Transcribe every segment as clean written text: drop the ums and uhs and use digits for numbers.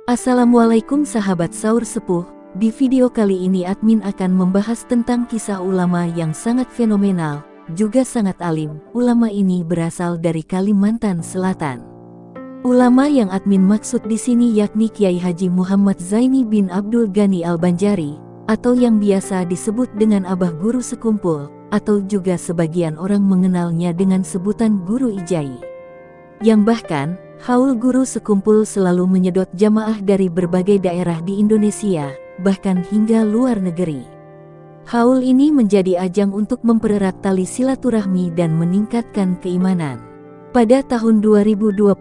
Assalamualaikum sahabat Saur Sepuh. Di video kali ini admin akan membahas tentang kisah ulama yang sangat fenomenal, juga sangat alim. Ulama ini berasal dari Kalimantan Selatan. Ulama yang admin maksud di sini yakni Kiai Haji Muhammad Zaini bin Abdul Ghani Al-Banjari, atau yang biasa disebut dengan Abah Guru Sekumpul, atau juga sebagian orang mengenalnya dengan sebutan Guru Ijai. Yang bahkan, haul Guru Sekumpul selalu menyedot jamaah dari berbagai daerah di Indonesia, bahkan hingga luar negeri. Haul ini menjadi ajang untuk mempererat tali silaturahmi dan meningkatkan keimanan. Pada tahun 2025,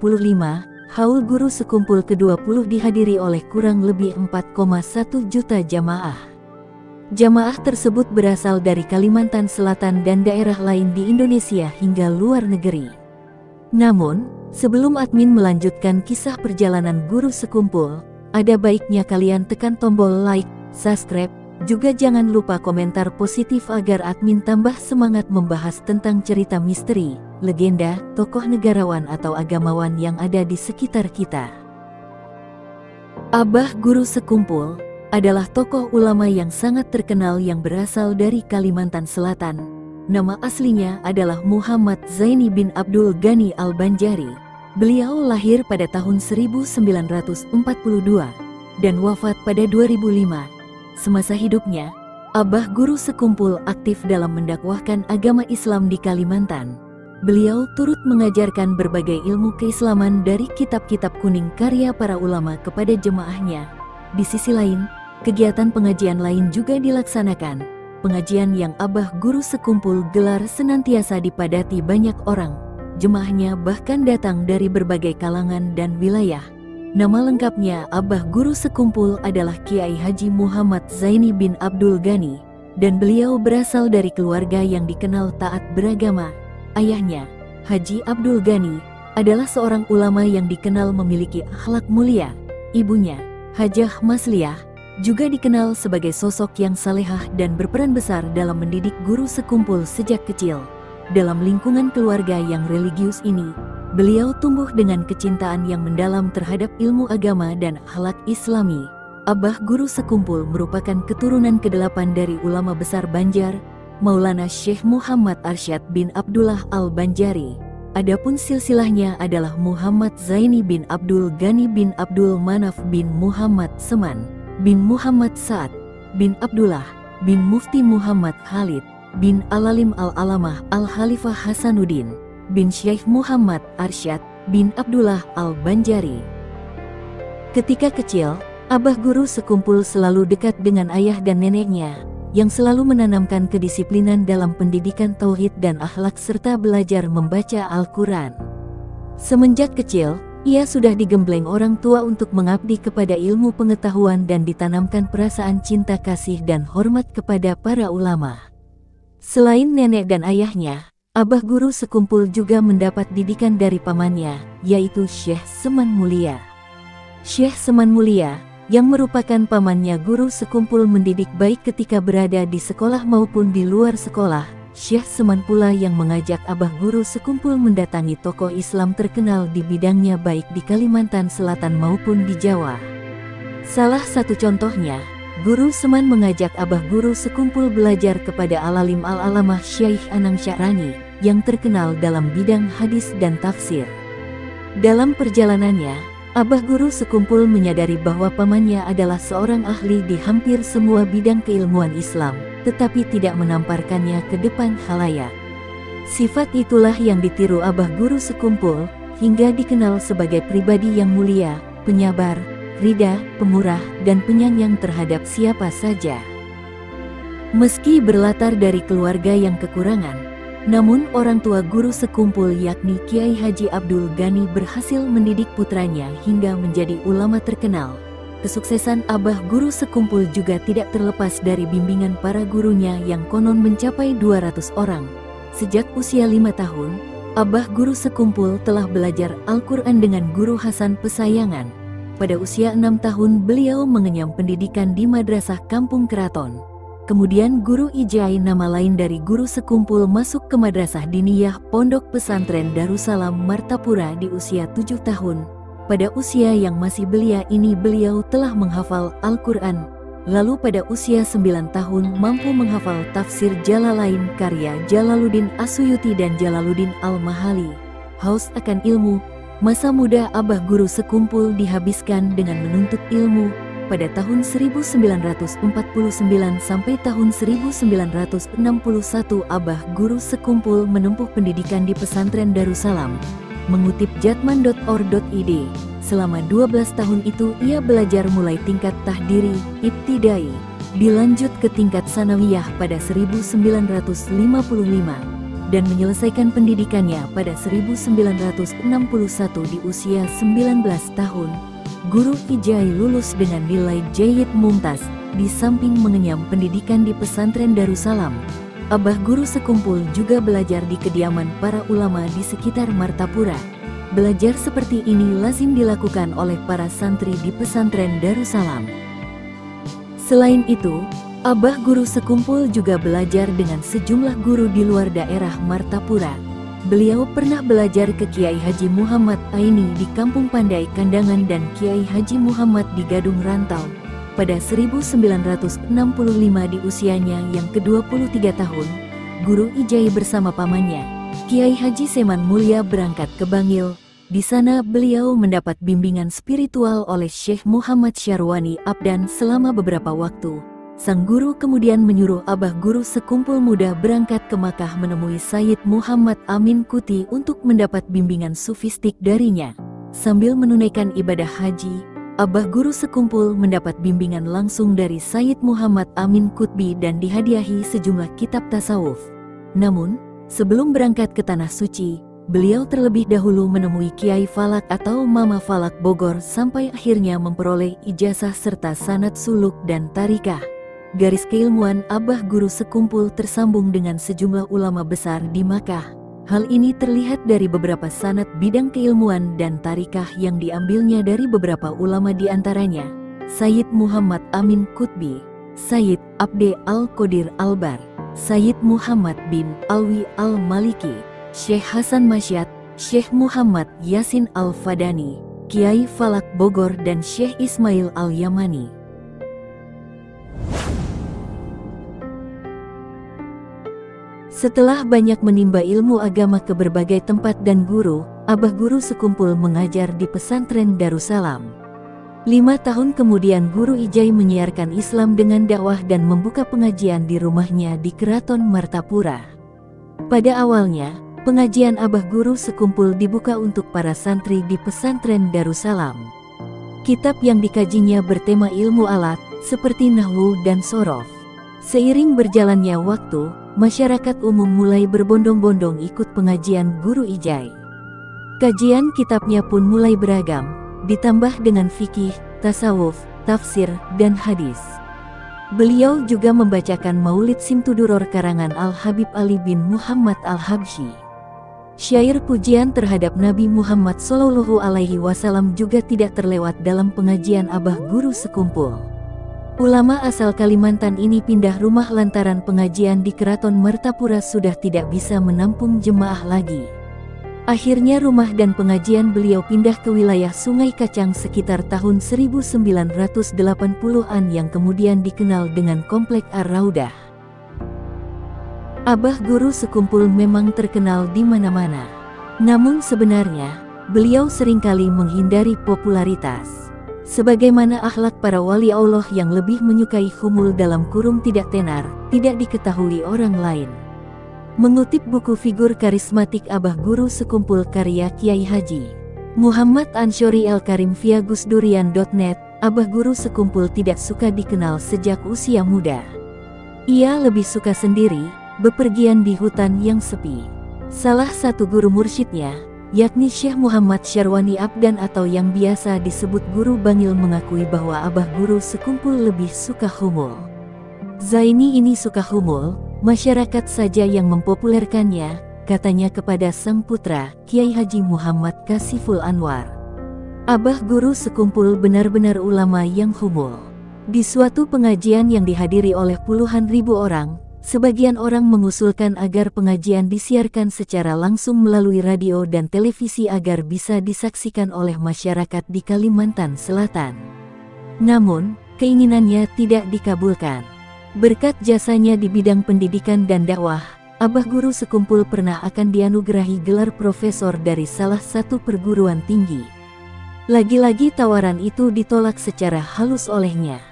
haul Guru Sekumpul ke-20 dihadiri oleh kurang lebih 4,1 juta jamaah. Jamaah tersebut berasal dari Kalimantan Selatan dan daerah lain di Indonesia hingga luar negeri. Namun, sebelum admin melanjutkan kisah perjalanan Guru Sekumpul, ada baiknya kalian tekan tombol like, subscribe, juga jangan lupa komentar positif agar admin tambah semangat membahas tentang cerita misteri, legenda, tokoh negarawan atau agamawan yang ada di sekitar kita. Abah Guru Sekumpul adalah tokoh ulama yang sangat terkenal yang berasal dari Kalimantan Selatan. Nama aslinya adalah Muhammad Zaini bin Abdul Ghani Al-Banjari. Beliau lahir pada tahun 1942 dan wafat pada 2005. Semasa hidupnya, Abah Guru Sekumpul aktif dalam mendakwahkan agama Islam di Kalimantan. Beliau turut mengajarkan berbagai ilmu keislaman dari kitab-kitab kuning karya para ulama kepada jemaahnya. Di sisi lain, kegiatan pengajian lain juga dilaksanakan. Pengajian yang Abah Guru Sekumpul gelar senantiasa dipadati banyak orang. Jemaahnya bahkan datang dari berbagai kalangan dan wilayah. Nama lengkapnya Abah Guru Sekumpul adalah Kiai Haji Muhammad Zaini bin Abdul Ghani, dan beliau berasal dari keluarga yang dikenal taat beragama. Ayahnya, Haji Abdul Ghani, adalah seorang ulama yang dikenal memiliki akhlak mulia. Ibunya, Hajah Masliah, juga dikenal sebagai sosok yang salehah dan berperan besar dalam mendidik Guru Sekumpul sejak kecil. Dalam lingkungan keluarga yang religius ini, beliau tumbuh dengan kecintaan yang mendalam terhadap ilmu agama dan akhlak Islami. Abah Guru Sekumpul merupakan keturunan ke-8 dari ulama besar Banjar, Maulana Syekh Muhammad Arsyad bin Abdullah Al-Banjari. Adapun silsilahnya adalah Muhammad Zaini bin Abdul Ghani bin Abdul Manaf bin Muhammad Seman bin Muhammad Sa'ad bin Abdullah bin Mufti Muhammad Khalid bin Alalim Al-Alamah Al-Khalifah Hasanuddin bin Syekh Muhammad Arsyad bin Abdullah Al-Banjari. Ketika kecil, Abah Guru Sekumpul selalu dekat dengan ayah dan neneknya, yang selalu menanamkan kedisiplinan dalam pendidikan tauhid dan akhlak serta belajar membaca Al-Quran. Semenjak kecil, ia sudah digembleng orang tua untuk mengabdi kepada ilmu pengetahuan dan ditanamkan perasaan cinta kasih dan hormat kepada para ulama. Selain nenek dan ayahnya, Abah Guru Sekumpul juga mendapat didikan dari pamannya, yaitu Syekh Seman Mulia. Syekh Seman Mulia, yang merupakan pamannya Guru Sekumpul, mendidik baik ketika berada di sekolah maupun di luar sekolah. Syekh Seman pula yang mengajak Abah Guru Sekumpul mendatangi tokoh Islam terkenal di bidangnya baik di Kalimantan Selatan maupun di Jawa. Salah satu contohnya, Guru Seman mengajak Abah Guru Sekumpul belajar kepada Alalim Al-Alamah Syekh Anang Sya'rani, yang terkenal dalam bidang hadis dan tafsir. Dalam perjalanannya, Abah Guru Sekumpul menyadari bahwa pamannya adalah seorang ahli di hampir semua bidang keilmuan Islam, tetapi tidak menamparkannya ke depan khalayak. Sifat itulah yang ditiru Abah Guru Sekumpul, hingga dikenal sebagai pribadi yang mulia, penyabar, rida, pemurah, dan penyayang terhadap siapa saja. Meski berlatar dari keluarga yang kekurangan, namun orang tua Guru Sekumpul yakni Kiai Haji Abdul Ghani berhasil mendidik putranya hingga menjadi ulama terkenal. Kesuksesan Abah Guru Sekumpul juga tidak terlepas dari bimbingan para gurunya yang konon mencapai 200 orang. Sejak usia 5 tahun, Abah Guru Sekumpul telah belajar Al-Quran dengan Guru Hasan Pesayangan. Pada usia 6 tahun beliau mengenyam pendidikan di Madrasah Kampung Keraton. Kemudian Guru Ijai, nama lain dari Guru Sekumpul, masuk ke Madrasah Diniyah Pondok Pesantren Darussalam Martapura di usia 7 tahun. Pada usia yang masih belia ini beliau telah menghafal Al-Quran. Lalu pada usia 9 tahun mampu menghafal tafsir Jalalain karya Jalaluddin As-Suyuti dan Jalaluddin Al-Mahali. Haus akan ilmu, masa muda Abah Guru Sekumpul dihabiskan dengan menuntut ilmu. Pada tahun 1949 sampai tahun 1961 Abah Guru Sekumpul menempuh pendidikan di pesantren Darussalam. Mengutip jatman.or.id, selama 12 tahun itu ia belajar mulai tingkat tahdiri, ibtidai, dilanjut ke tingkat sanawiyah pada 1955, dan menyelesaikan pendidikannya pada 1961 di usia 19 tahun. Guru Ijai lulus dengan nilai Jayyid Mumtaz, di samping mengenyam pendidikan di pesantren Darussalam. Abah Guru Sekumpul juga belajar di kediaman para ulama di sekitar Martapura. Belajar seperti ini lazim dilakukan oleh para santri di pesantren Darussalam. Selain itu, Abah Guru Sekumpul juga belajar dengan sejumlah guru di luar daerah Martapura. Beliau pernah belajar ke Kiai Haji Muhammad Aini di Kampung Pandai Kandangan dan Kiai Haji Muhammad di Gadung Rantau. Pada 1965 di usianya yang ke-23 tahun, Guru Ijai bersama pamannya, Kiai Haji Seman Mulia berangkat ke Bangil. Di sana beliau mendapat bimbingan spiritual oleh Syekh Muhammad Syarwani Abdan selama beberapa waktu. Sang guru kemudian menyuruh Abah Guru Sekumpul muda berangkat ke Makkah menemui Sayyid Muhammad Amin Kuti untuk mendapat bimbingan sufistik darinya. Sambil menunaikan ibadah haji, Abah Guru Sekumpul mendapat bimbingan langsung dari Sayyid Muhammad Amin Kutbi dan dihadiahi sejumlah kitab tasawuf. Namun, sebelum berangkat ke Tanah Suci, beliau terlebih dahulu menemui Kiai Falak atau Mama Falak Bogor sampai akhirnya memperoleh ijazah serta sanad suluk dan tarikah. Garis keilmuan Abah Guru Sekumpul tersambung dengan sejumlah ulama besar di Makkah. Hal ini terlihat dari beberapa sanad bidang keilmuan dan tarikah yang diambilnya dari beberapa ulama di antaranya Sayyid Muhammad Amin Kutbi, Sayyid Abde Al-Qadir Albar, Sayyid Muhammad bin Alwi Al-Maliki, Syekh Hasan Masyad, Syekh Muhammad Yasin Al-Fadani, Kiai Falak Bogor dan Syekh Ismail Al-Yamani. Setelah banyak menimba ilmu agama ke berbagai tempat dan guru, Abah Guru Sekumpul mengajar di pesantren Darussalam. 5 tahun kemudian Guru Ijai menyiarkan Islam dengan dakwah dan membuka pengajian di rumahnya di Keraton Martapura. Pada awalnya, pengajian Abah Guru Sekumpul dibuka untuk para santri di pesantren Darussalam. Kitab yang dikajinya bertema ilmu alat, seperti nahwu dan sorof. Seiring berjalannya waktu, masyarakat umum mulai berbondong-bondong ikut pengajian Guru Ijai. Kajian kitabnya pun mulai beragam, ditambah dengan fikih, tasawuf, tafsir, dan hadis. Beliau juga membacakan Maulid Simtuduror karangan Al-Habib Ali bin Muhammad Al-Habsyi. Syair pujian terhadap Nabi Muhammad SAW juga tidak terlewat dalam pengajian Abah Guru Sekumpul. Ulama asal Kalimantan ini pindah rumah lantaran pengajian di Keraton Martapura sudah tidak bisa menampung jemaah lagi. Akhirnya rumah dan pengajian beliau pindah ke wilayah Sungai Kacang sekitar tahun 1980-an yang kemudian dikenal dengan Komplek Ar-Raudah. Abah Guru Sekumpul memang terkenal di mana-mana. Namun sebenarnya, beliau seringkali menghindari popularitas. Sebagaimana akhlak para wali Allah yang lebih menyukai khumul dalam kurung tidak tenar, tidak diketahui orang lain. Mengutip buku figur karismatik Abah Guru Sekumpul karya Kiai Haji Muhammad Ansyori Al-Karim via gusdurian.net, Abah Guru Sekumpul tidak suka dikenal sejak usia muda. Ia lebih suka sendiri, bepergian di hutan yang sepi. Salah satu guru mursyidnya, yakni Syekh Muhammad Syarwani Abdan atau yang biasa disebut Guru Bangil mengakui bahwa Abah Guru Sekumpul lebih suka khumul. Zaini ini suka khumul, masyarakat saja yang mempopulerkannya, katanya kepada sang putra, Kiai Haji Muhammad Kasiful Anwar. Abah Guru Sekumpul benar-benar ulama yang khumul. Di suatu pengajian yang dihadiri oleh puluhan ribu orang, Sebagian orang mengusulkan agar pengajian disiarkan secara langsung melalui radio dan televisi agar bisa disaksikan oleh masyarakat di Kalimantan Selatan. Namun, keinginannya tidak dikabulkan. Berkat jasanya di bidang pendidikan dan dakwah, Abah Guru Sekumpul pernah akan dianugerahi gelar profesor dari salah satu perguruan tinggi. Lagi-lagi tawaran itu ditolak secara halus olehnya.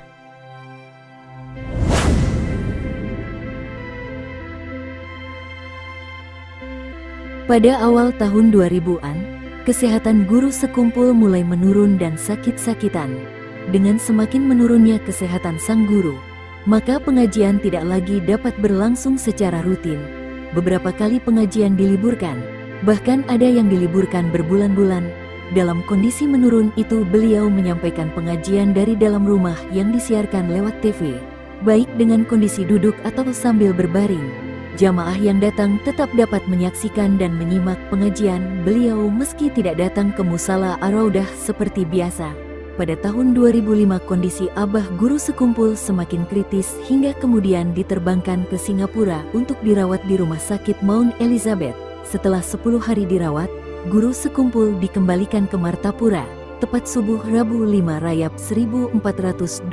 Pada awal tahun 2000-an, kesehatan Guru Sekumpul mulai menurun dan sakit-sakitan. Dengan semakin menurunnya kesehatan sang guru, maka pengajian tidak lagi dapat berlangsung secara rutin. Beberapa kali pengajian diliburkan, bahkan ada yang diliburkan berbulan-bulan. Dalam kondisi menurun itu beliau menyampaikan pengajian dari dalam rumah yang disiarkan lewat TV, baik dengan kondisi duduk atau sambil berbaring. Jamaah yang datang tetap dapat menyaksikan dan menyimak pengajian beliau meski tidak datang ke Musala Ar-Raudah seperti biasa. Pada tahun 2005 kondisi Abah Guru Sekumpul semakin kritis hingga kemudian diterbangkan ke Singapura untuk dirawat di Rumah Sakit Mount Elizabeth. Setelah 10 hari dirawat, Guru Sekumpul dikembalikan ke Martapura. Tepat subuh Rabu 5 Rajab 1424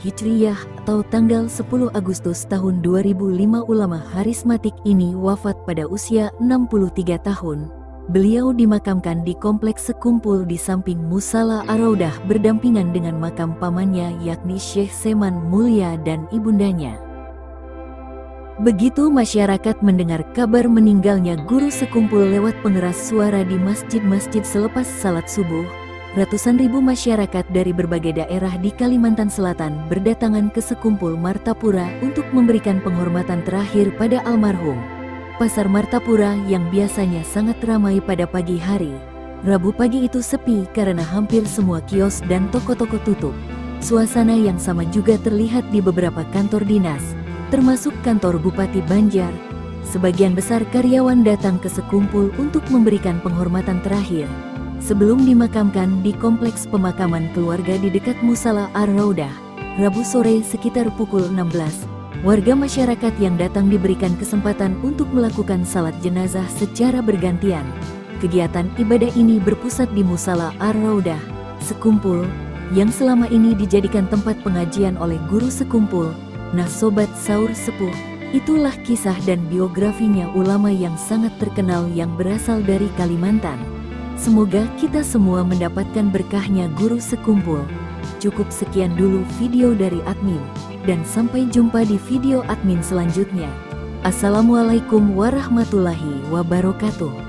Hijriyah atau tanggal 10 Agustus tahun 2005 ulama harismatik ini wafat pada usia 63 tahun. Beliau dimakamkan di Kompleks Sekumpul di samping Musala Ar-Raudah berdampingan dengan makam pamannya yakni Syekh Seman Mulia dan ibundanya. Begitu masyarakat mendengar kabar meninggalnya Guru Sekumpul lewat pengeras suara di masjid-masjid selepas salat subuh, ratusan ribu masyarakat dari berbagai daerah di Kalimantan Selatan berdatangan ke Sekumpul Martapura untuk memberikan penghormatan terakhir pada almarhum. Pasar Martapura yang biasanya sangat ramai pada pagi hari, Rabu pagi itu sepi karena hampir semua kios dan toko-toko tutup. Suasana yang sama juga terlihat di beberapa kantor dinas, termasuk kantor Bupati Banjar. Sebagian besar karyawan datang ke Sekumpul untuk memberikan penghormatan terakhir sebelum dimakamkan di kompleks pemakaman keluarga di dekat Musala Ar-Raudah. Rabu sore sekitar pukul 16, warga masyarakat yang datang diberikan kesempatan untuk melakukan salat jenazah secara bergantian. Kegiatan ibadah ini berpusat di Musala Ar-Raudah, Sekumpul, yang selama ini dijadikan tempat pengajian oleh Guru Sekumpul. Nah sobat Saur Sepuh, itulah kisah dan biografinya ulama yang sangat terkenal yang berasal dari Kalimantan. Semoga kita semua mendapatkan berkahnya Guru Sekumpul. Cukup sekian dulu video dari admin, dan sampai jumpa di video admin selanjutnya. Assalamualaikum warahmatullahi wabarakatuh.